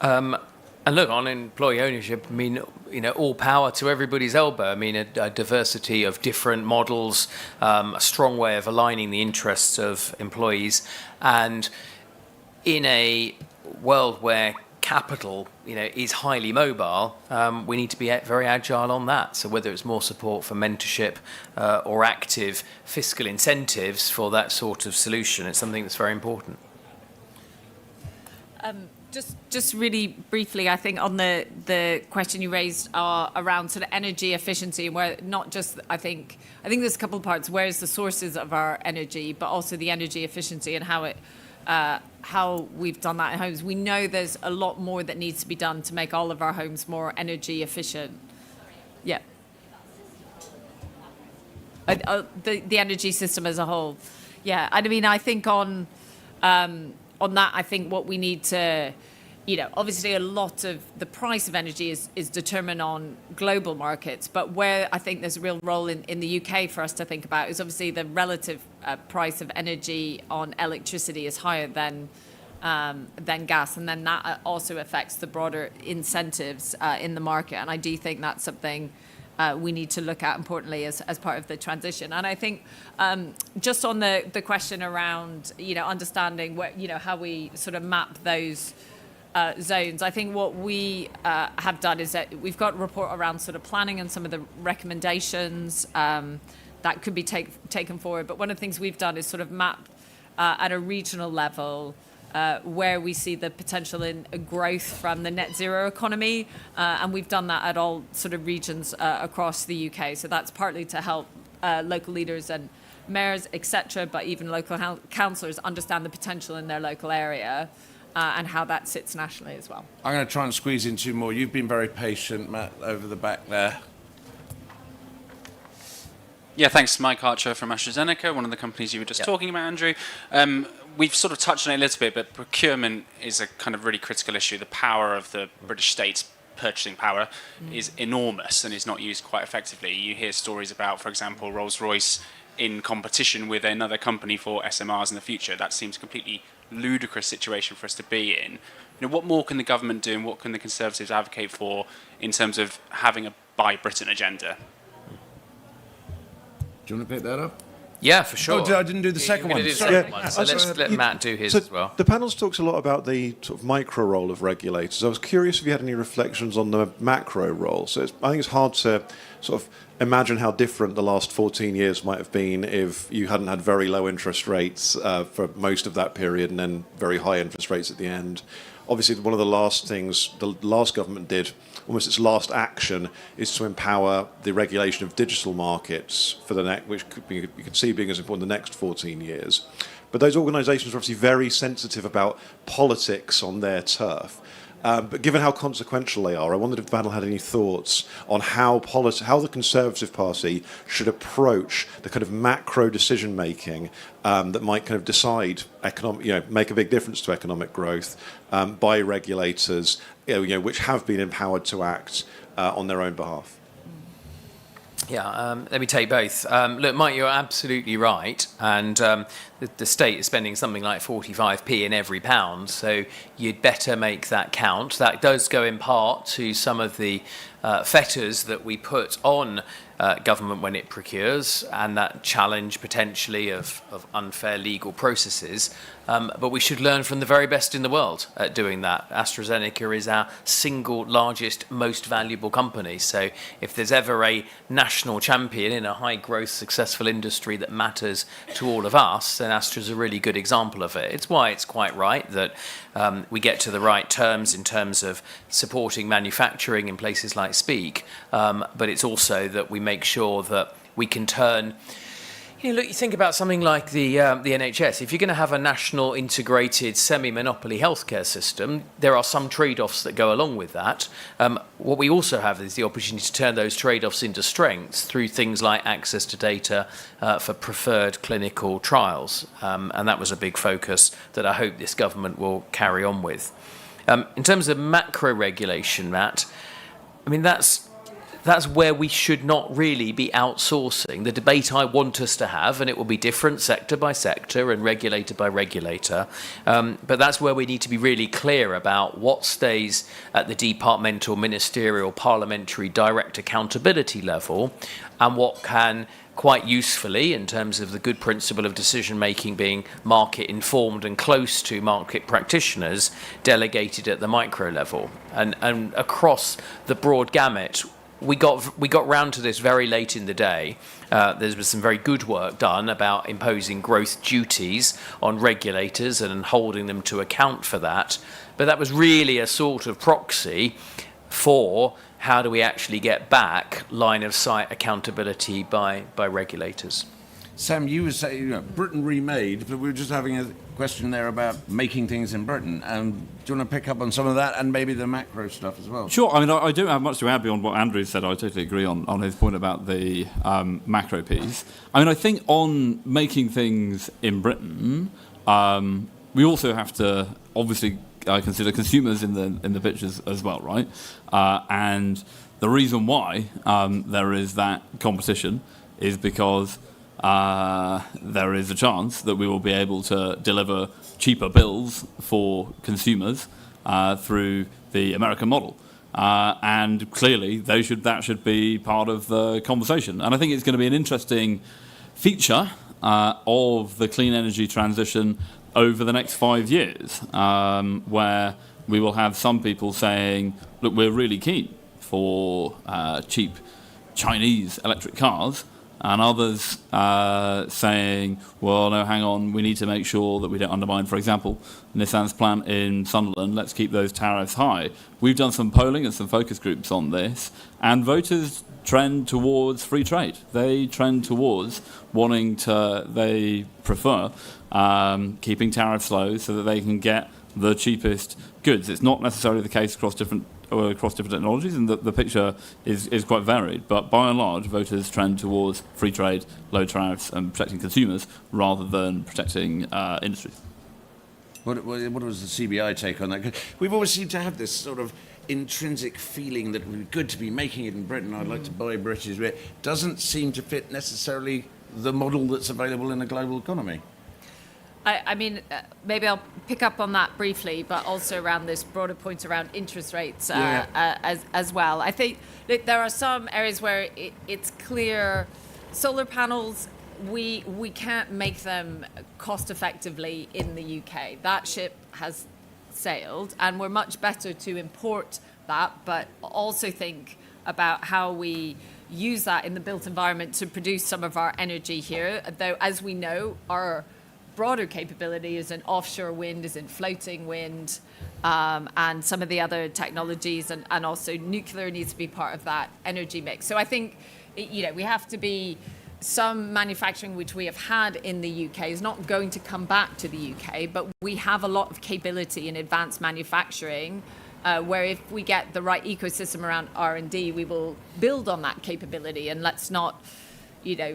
And look, on employee ownership, I mean, all power to everybody's elbow. I mean, a diversity of different models, a strong way of aligning the interests of employees. And in a world where capital, is highly mobile, we need to be very agile on that. So whether it's more support for mentorship or active fiscal incentives for that sort of solution, it's something that's very important. Just really briefly, I think on the question you raised around sort of energy efficiency, and where not just, I think there's a couple of parts. Where is the sources of our energy, but also the energy efficiency and how we've done that in homes. We know there's a lot more that needs to be done to make all of our homes more energy efficient. Yeah. The energy system as a whole. Yeah, and I mean, I think on that, I think what we need to, obviously a lot of the price of energy is determined on global markets, but where I think there's a real role in the UK for us to think about is obviously the relative price of energy on electricity is higher than gas, and then that also affects the broader incentives in the market. And I do think that's something we need to look at importantly as part of the transition. And I think just on the question around understanding how we sort of map those zones, I think what we have done is that we've got a report around sort of planning and some of the recommendations that could be taken forward. But one of the things we've done is sort of map at a regional level where we see the potential in growth from the net zero economy, and we've done that at all sort of regions across the UK. So that's partly to help local leaders and mayors, etc., but even local councillors understand the potential in their local area and how that sits nationally as well. I'm going to try and squeeze in two more. You've been very patient, Matt, over the back there. Yeah, thanks. Mike Archer from AstraZeneca, one of the companies you were just talking about, Andrew. We've sort of touched on it a little bit, but procurement is a kind of really critical issue. The power of the British state's purchasing power is enormous and is not used quite effectively. You hear stories about, for example, Rolls-Royce in competition with another company for SMRs in the future. That seems a completely ludicrous situation for us to be in. What more can the government do, and what can the Conservatives advocate for in terms of having a Buy Britain agenda? Do you want to pick that up? Yeah, for sure. Oh, I didn't do the second one. So let's let Matt do his as well. The panel talks a lot about the sort of micro role of regulators. I was curious if you had any reflections on the macro role. So I think it's hard to sort of imagine how different the last 14 years might have been if you hadn't had very low interest rates for most of that period and then very high interest rates at the end. Obviously, one of the last things the last government did, almost its last action, is to empower the regulation of digital markets for the next, which you could see being as important the next 14 years. But those organisations are obviously very sensitive about politics on their turf. But given how consequential they are, I wondered if the panel had any thoughts on how the Conservative Party should approach the kind of macro decision making that might kind of decide make a big difference to economic growth by regulators, which have been empowered to act on their own behalf. Yeah, let me take both. Look, Mike, you're absolutely right. And the state is spending something like 45p in every pound, so you'd better make that count. That does go in part to some of the fetters that we put on government when it procures, and that challenge potentially of unfair legal processes. But we should learn from the very best in the world at doing that. AstraZeneca is our single largest, most valuable company. So if there's ever a national champion in a high growth, successful industry that matters to all of us, then Astra's a really good example of it. It's why it's quite right that we get to the right terms in terms of supporting manufacturing in places like Speak, but it's also that we make sure that we can turn. Look, you think about something like the NHS. If you're going to have a national integrated semi-monopoly healthcare system, there are some trade-offs that go along with that. What we also have is the opportunity to turn those trade-offs into strengths through things like access to data for preferred clinical trials. And that was a big focus that I hope this government will carry on with. In terms of macro regulation, Matt, I mean, that's where we should not really be outsourcing. The debate I want us to have, and it will be different sector by sector and regulator by regulator, but that's where we need to be really clear about what stays at the departmental, ministerial, parliamentary, direct accountability level, and what can quite usefully, in terms of the good principle of decision making being market informed and close to market practitioners, delegated at the micro level. And across the broad gamut, we got round to this very late in the day. There was some very good work done about imposing growth duties on regulators and holding them to account for that. But that was really a sort of proxy for how do we actually get back line of sight accountability by regulators. Sam, you were saying Britain remade, but we were just having a question there about making things in Britain. Do you want to pick up on some of that and maybe the macro stuff as well? Sure. I mean, I don't have much to add beyond what Andrew said. I totally agree on his point about the macro piece. I mean, I think on making things in Britain, we also have to obviously consider consumers in the pictures as well, right? And the reason why there is that competition is because there is a chance that we will be able to deliver cheaper bills for consumers through the American model. And clearly, that should be part of the conversation. And I think it's going to be an interesting feature of the clean energy transition over the next 5 years, where we will have some people saying, look, we're really keen for cheap Chinese electric cars, and others saying, well, no, hang on, we need to make sure that we don't undermine, for example, Nissan's plant in Sunderland, let's keep those tariffs high. We've done some polling and some focus groups on this, and voters trend towards free trade. They trend towards they prefer keeping tariffs low so that they can get the cheapest goods. It's not necessarily the case across different technologies, and the picture is quite varied. But by and large, voters trend towards free trade, low tariffs, and protecting consumers rather than protecting industries. What was the CBI take on that? 'Cause we've always seemed to have this sort of intrinsic feeling that it would be good to be making it in Britain. I'd like to buy British. It doesn't seem to fit necessarily the model that's available in a global economy. I mean, maybe I'll pick up on that briefly, but also around this broader point around interest rates as well. I think that there are some areas where it's clear solar panels, we can't make them cost effectively in the UK. That ship has sailed, and we're much better to import that, but also think about how we use that in the built environment to produce some of our energy here. Though, as we know, our broader capability is in offshore wind, is in floating wind, and some of the other technologies, and also nuclear needs to be part of that energy mix. So I think, we have to be, some manufacturing which we have had in the UK is not going to come back to the UK, but we have a lot of capability in advanced manufacturing, where if we get the right ecosystem around R&D, we will build on that capability. And let's not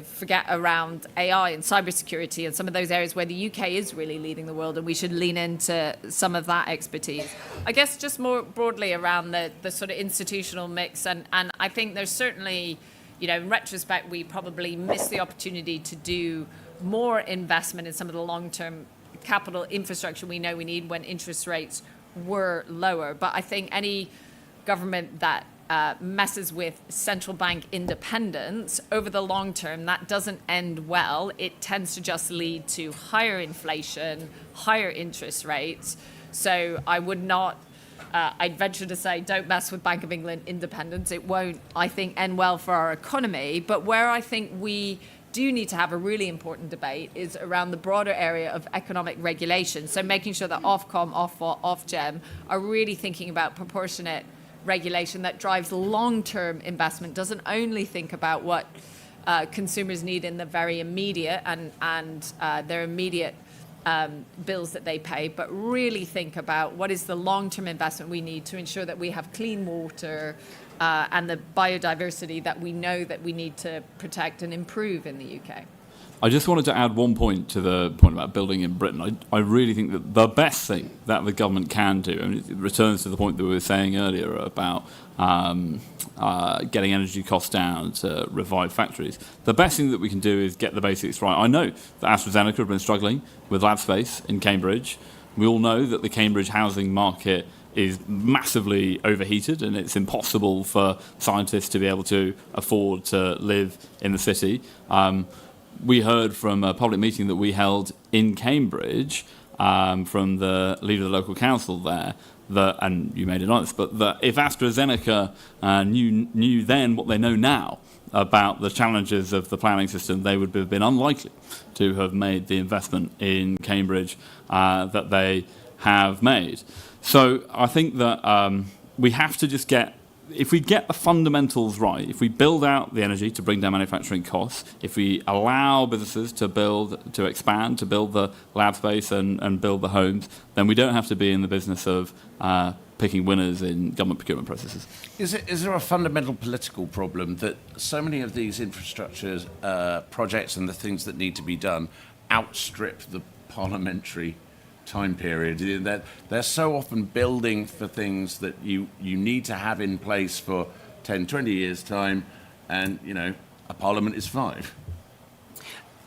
forget around AI and cybersecurity and some of those areas where the UK is really leading the world, and we should lean into some of that expertise. I guess just more broadly around the sort of institutional mix, and I think there's certainly, in retrospect, we probably missed the opportunity to do more investment in some of the long-term capital infrastructure we know we need when interest rates were lower. But I think any government that messes with central bank independence over the long term, that doesn't end well. It tends to just lead to higher inflation, higher interest rates. So I would not, I'd venture to say, don't mess with Bank of England independence. It won't, I think, end well for our economy. But where I think we do need to have a really important debate is around the broader area of economic regulation. So making sure that Ofcom, Ofgem are really thinking about proportionate regulation that drives long-term investment, doesn't only think about what consumers need in the very immediate and their immediate bills that they pay, but really think about what is the long-term investment we need to ensure that we have clean water and the biodiversity that we know that we need to protect and improve in the UK. I just wanted to add one point to the point about building in Britain. I really think that the best thing that the government can do, and it returns to the point that we were saying earlier about getting energy costs down to revive factories, the best thing that we can do is get the basics right. I know that AstraZeneca have been struggling with lab space in Cambridge. We all know that the Cambridge housing market is massively overheated, and it's impossible for scientists to be able to afford to live in the city. We heard from a public meeting that we held in Cambridge from the leader of the local council there, that, and you made it honest, but that if AstraZeneca knew then what they know now about the challenges of the planning system, they would have been unlikely to have made the investment in Cambridge that they have made. So I think that we have to just get if we get the fundamentals right, if we build out the energy to bring down manufacturing costs, if we allow businesses to expand, to build the lab space and build the homes, then we don't have to be in the business of picking winners in government procurement processes. Is there a fundamental political problem that so many of these infrastructure projects and the things that need to be done outstrip the parliamentary time period? They're so often building for things that you need to have in place for 10, 20 years' time, and, a parliament is 5.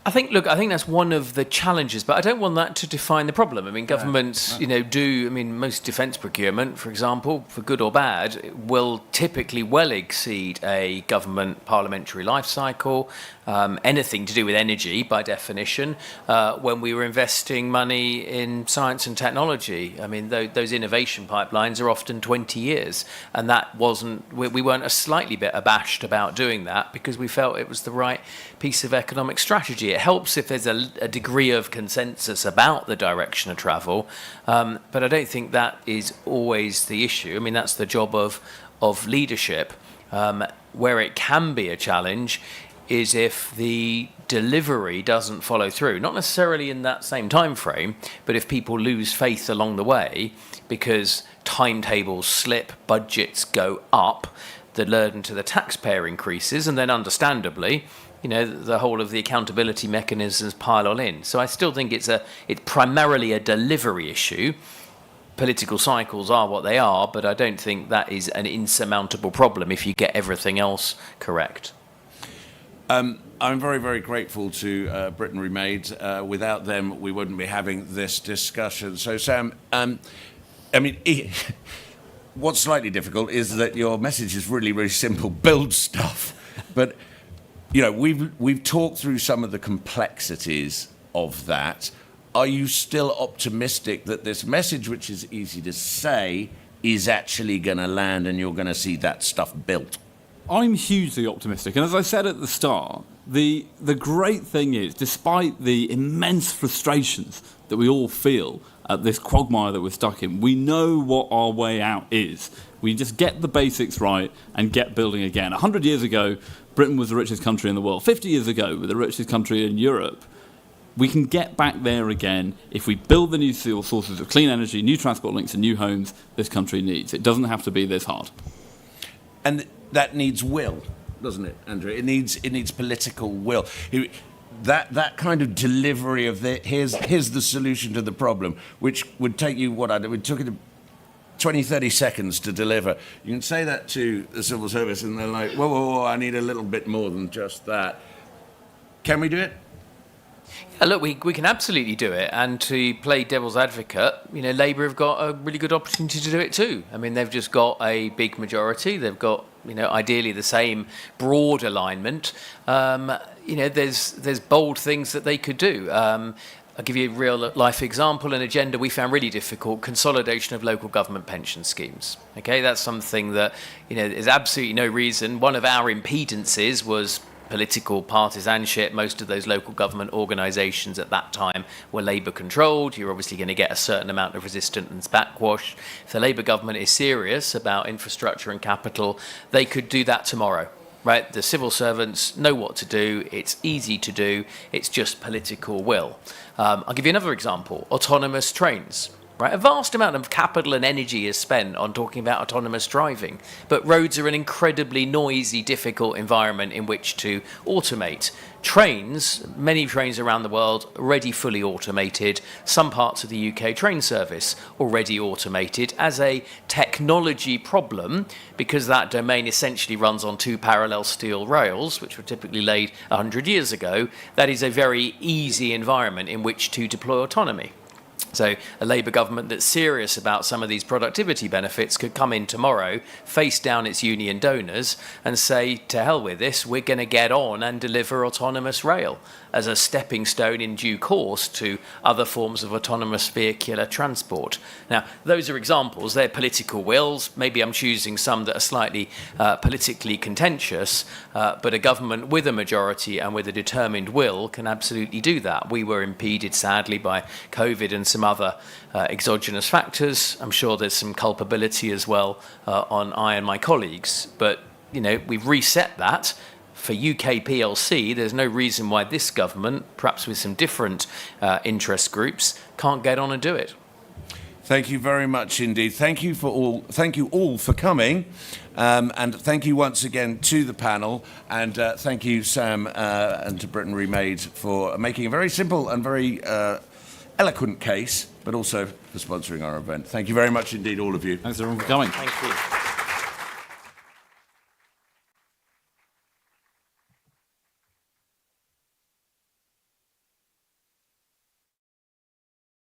I think that's one of the challenges, but I don't want that to define the problem. I mean, governments, most defence procurement, for example, for good or bad, will typically well exceed a government parliamentary life cycle. Anything to do with energy, by definition, when we were investing money in science and technology. I mean, those innovation pipelines are often 20 years, and that we weren't a slightly bit abashed about doing that because we felt it was the right piece of economic strategy. It helps if there's a degree of consensus about the direction of travel, but I don't think that is always the issue. I mean, that's the job of leadership. Where it can be a challenge is if the delivery doesn't follow through, not necessarily in that same time frame, but if people lose faith along the way because timetables slip, budgets go up, the burden to the taxpayer increases, and then understandably, the whole of the accountability mechanisms pile on in. So I still think it's primarily a delivery issue. Political cycles are what they are, but I don't think that is an insurmountable problem if you get everything else correct. I'm very, very grateful to Britain Remade. Without them, we wouldn't be having this discussion. So, Sam, what's slightly difficult is that your message is really, really simple: build stuff. But we've talked through some of the complexities of that. Are you still optimistic that this message, which is easy to say, is actually going to land and you're going to see that stuff built? I'm hugely optimistic, and as I said at the start, the great thing is, despite the immense frustrations that we all feel at this quagmire that we're stuck in, we know what our way out is. We just get the basics right and get building again. 100 years ago, Britain was the richest country in the world. 50 years ago, we're the richest country in Europe. We can get back there again if we build the new sources of clean energy, new transport links and new homes this country needs. It doesn't have to be this hard. And that needs will, doesn't it, Andrew? It needs political will. That kind of delivery of here's the solution to the problem, which would take you it took it 20, 30 seconds to deliver. You can say that to the civil service and they're like, whoa, I need a little bit more than just that. Can we do it? Yeah, look, we can absolutely do it, and to play devil's advocate, Labour have got a really good opportunity to do it too. I mean, they've just got a big majority. They've got, ideally the same broad alignment. There's bold things that they could do. I'll give you a real life example. An agenda we found really difficult: consolidation of local government pension schemes. Okay, that's something that there's absolutely no reason. One of our impedances was political partisanship. Most of those local government organisations at that time were Labour controlled. You're obviously going to get a certain amount of resistance and backwash. If the Labour government is serious about infrastructure and capital, they could do that tomorrow. Right? The civil servants know what to do. It's easy to do. It's just political will. I'll give you another example: autonomous trains. Right? A vast amount of capital and energy is spent on talking about autonomous driving, but roads are an incredibly noisy, difficult environment in which to automate. Trains, many trains around the world, already fully automated. Some parts of the UK train service already automated. As a technology problem, because that domain essentially runs on 2 parallel steel rails, which were typically laid 100 years ago, that is a very easy environment in which to deploy autonomy. So a Labour government that's serious about some of these productivity benefits could come in tomorrow, face down its union donors and say, to hell with this, we're going to get on and deliver autonomous rail as a stepping stone in due course to other forms of autonomous vehicular transport. Now, those are examples. They're political wills. Maybe I'm choosing some that are slightly politically contentious, but a government with a majority and with a determined will can absolutely do that. We were impeded, sadly, by COVID and some some other exogenous factors. I'm sure there's some culpability as well on I and my colleagues. But, we've reset that. For UK PLC, there's no reason why this government, perhaps with some different interest groups, can't get on and do it. Thank you very much indeed. Thank you all for coming, and thank you once again to the panel, and thank you, Sam, and to Britain Remade for making a very simple and very eloquent case, but also for sponsoring our event. Thank you very much indeed, all of you. Thanks everyone for coming. Thank you.